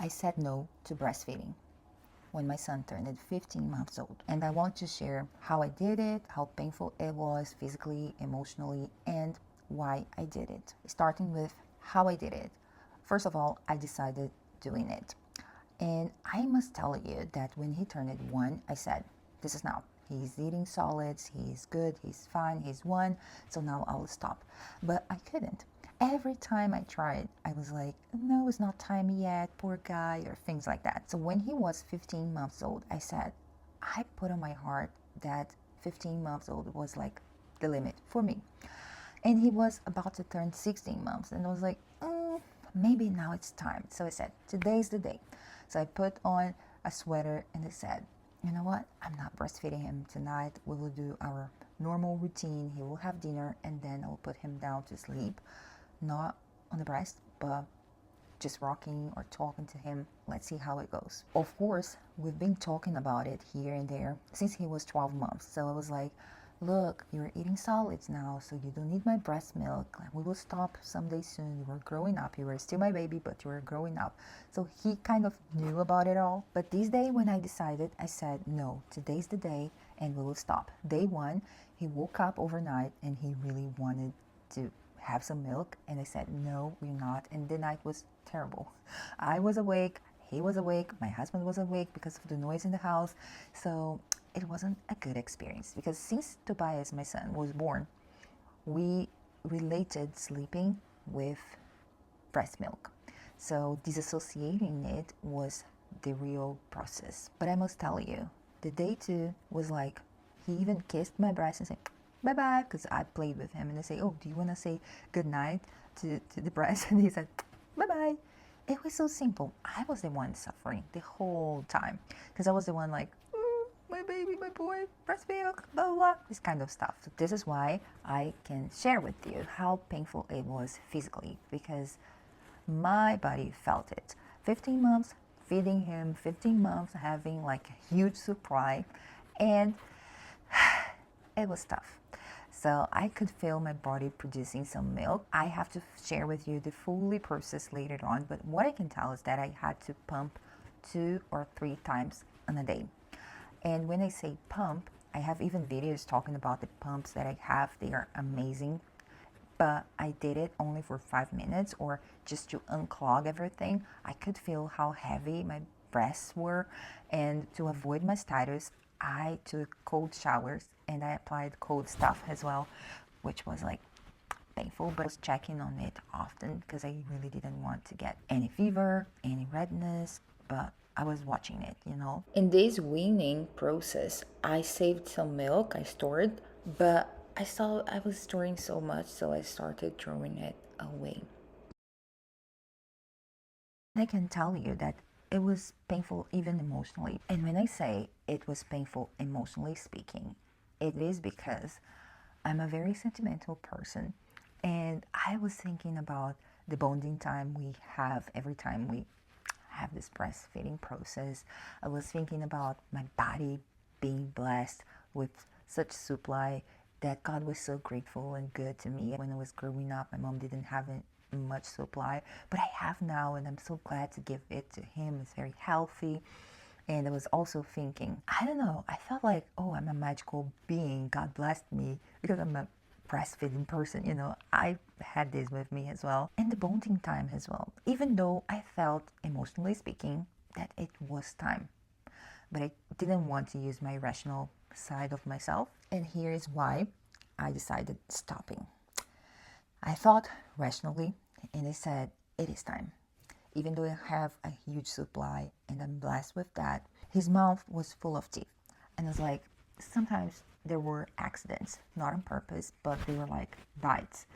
I said no to breastfeeding when my son turned 15 months old. And I want to share how I did it, how painful it was physically, emotionally, and why I did it. Starting with how I did it. First of all, I decided doing it. And I must tell you that when he turned 1, I said, this is now. He's eating solids, he's good, he's fine, he's 1, so now I'll stop. But I couldn't. Every time I tried, I was like, no, it's not time yet, poor guy, or things like that. So when he was 15 months old, I said, I put on my heart that 15 months old was like the limit for me. And he was about to turn 16 months, and I was like, maybe now it's time. So I said, today's the day. So I put on a sweater and I said, you know what? I'm not breastfeeding him tonight. We will do our normal routine. He will have dinner and then I'll put him down to sleep. Not on the breast, but just rocking or talking to him. Let's see how it goes. Of course, we've been talking about it here and there since he was 12 months. So I was like, look, you're eating solids now, so you don't need my breast milk. We will stop someday soon. You were growing up. You were still my baby, but you were growing up. So he kind of knew about it all. But this day when I decided, I said, no, today's the day and we will stop. Day 1, he woke up overnight and he really wanted to have some milk. And I said, no, we're not. And the night was terrible. I was awake. He was awake. My husband was awake because of the noise in the house. So it wasn't a good experience because since Tobias, my son, was born, we related sleeping with breast milk. So disassociating it was the real process. But I must tell you, the day 2 was like, he even kissed my breast and said, bye-bye, because I played with him. And I say, oh, do you want to say goodnight to the breast? And he said, bye-bye. It was so simple. I was the one suffering the whole time because I was the one like, my baby, my boy, breast milk, blah, blah, blah, this kind of stuff. So this is why I can share with you how painful it was physically because my body felt it. 15 months feeding him, 15 months having like a huge supply, and it was tough. So I could feel my body producing some milk. I have to share with you the fully process later on, but what I can tell is that I had to pump 2 or 3 times in a day. And when I say pump, I have even videos talking about the pumps that I have. They are amazing. But I did it only for 5 minutes or just to unclog everything. I could feel how heavy my breasts were. And to avoid mastitis, I took cold showers and I applied cold stuff as well, which was like painful, but I was checking on it often because I really didn't want to get any fever, any redness, but I was watching it, you know. In this weaning process, I saved some milk, I stored, but I saw I was storing so much, so I started throwing it away. I can tell you that it was painful even emotionally. And when I say it was painful emotionally speaking, it is because I'm a very sentimental person. And I was thinking about the bonding time we have every time we have this breastfeeding process. I was thinking about my body being blessed with such supply that God was so grateful and good to me. When I was growing up, my mom didn't have much supply, but I have now, and I'm so glad to give it to him. It's very healthy. And I was also thinking, I don't know, I felt like, oh, I'm a magical being. God blessed me because I'm a breastfeeding person, you know. I had this with me as well. And the bonding time as well. Even though I felt, emotionally speaking, that it was time. But I didn't want to use my rational side of myself. And here is why I decided stopping. I thought rationally, and I said, it is time. Even though I have a huge supply and I'm blessed with that, his mouth was full of teeth. And I was like, sometimes there were accidents, not on purpose, but they were like bites.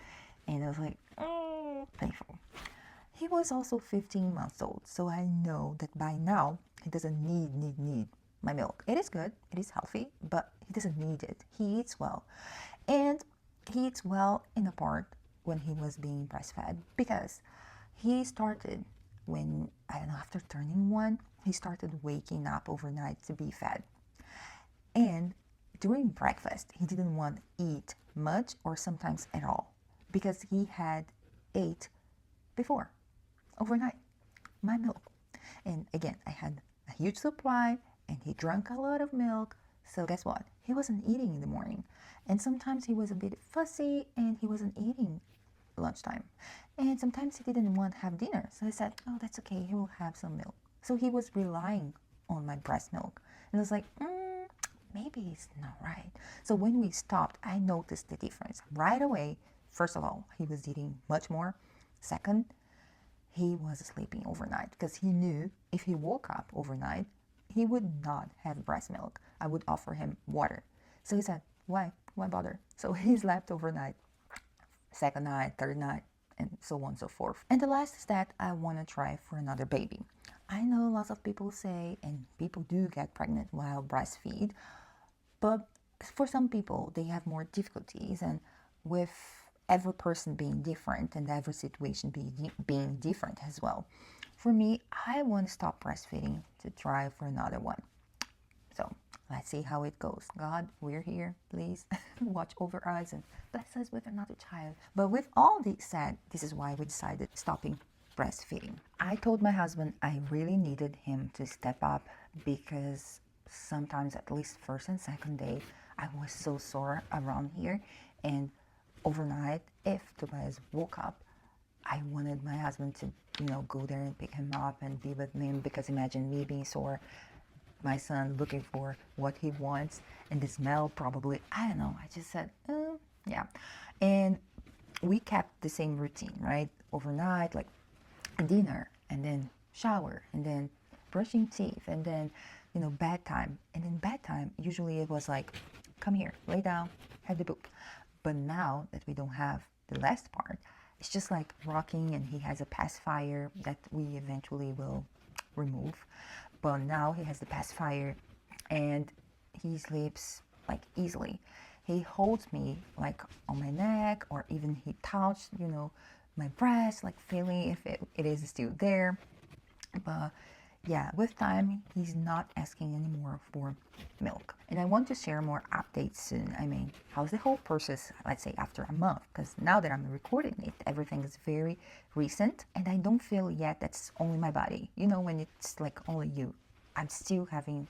And I was like, oh, painful. He was also 15 months old, so I know that by now he doesn't need my milk. It is good, it is healthy, but he doesn't need it. He eats well. And he eats well in a part when he was being breastfed because he started when, I don't know, after turning 1, he started waking up overnight to be fed. And during breakfast, he didn't want to eat much or sometimes at all because he had ate before, overnight, my milk. And again, I had a huge supply and he drank a lot of milk. So guess what? He wasn't eating in the morning. And sometimes he was a bit fussy and he wasn't eating lunchtime. And sometimes he didn't want to have dinner. So I said, oh, that's okay. He will have some milk. So he was relying on my breast milk. And I was like, maybe it's not right. So when we stopped, I noticed the difference right away. First of all, he was eating much more. Second, he was sleeping overnight because he knew if he woke up overnight, he would not have breast milk. I would offer him water. So he said, why bother? So he slept overnight, second night, third night, and so on and so forth. And the last is that I want to try for another baby. I know lots of people say, and people do get pregnant while breastfeed, but for some people, they have more difficulties, and with every person being different and every situation being different as well. For me, I want to stop breastfeeding to try for another one. So let's see how it goes. God, we're here. Please watch over us and bless us with another child. But with all this said, this is why we decided stopping breastfeeding. I told my husband I really needed him to step up because sometimes, at least first and second day, I was so sore around here. And overnight, if Tobias woke up, I wanted my husband to, go there and pick him up and be with him, because imagine me being sore, my son looking for what he wants, and the smell probably, I don't know. I just said, yeah. And we kept the same routine, right? Overnight, like dinner, and then shower, and then brushing teeth, and then, bedtime. And in bedtime, usually it was like, come here, lay down, have the book. But now that we don't have the last part, it's just like rocking, and he has a pacifier that we eventually will remove. But now he has the pacifier and he sleeps like easily. He holds me like on my neck, or even he touched, my breast, like feeling if it is still there. But yeah, with time, he's not asking anymore for milk. And I want to share more updates soon. I mean, how's the whole process, let's say after a month? Because now that I'm recording it, everything is very recent. And I don't feel yet that's only my body. When it's like only you, I'm still having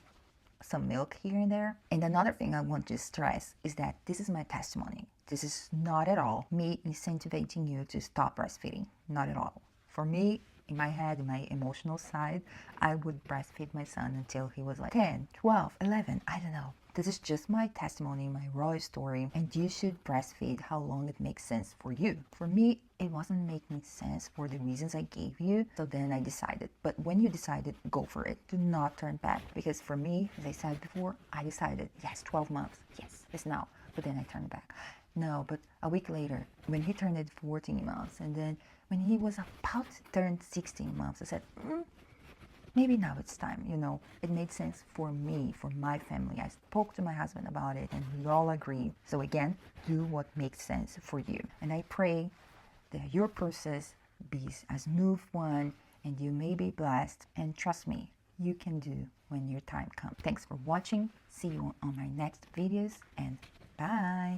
some milk here and there. And another thing I want to stress is that this is my testimony. This is not at all me incentivizing you to stop breastfeeding. Not at all. For me, in my head, in my emotional side, I would breastfeed my son until he was like 10, 12, 11, I don't know. This is just my testimony, my raw story, and you should breastfeed how long it makes sense for you. For me, it wasn't making sense for the reasons I gave you, so then I decided. But when you decided, go for it. Do not turn back, because for me, as I said before, I decided, yes, 12 months, yes, it's now. But then I turned back. No, but a week later, when he turned 14 months, and then when he was about to turn 16 months, I said, maybe now it's time. It made sense for me, for my family. I spoke to my husband about it, and we all agreed. So again, do what makes sense for you. And I pray that your process be a smooth one, and you may be blessed. And trust me, you can do when your time comes. Thanks for watching. See you on my next videos, and bye.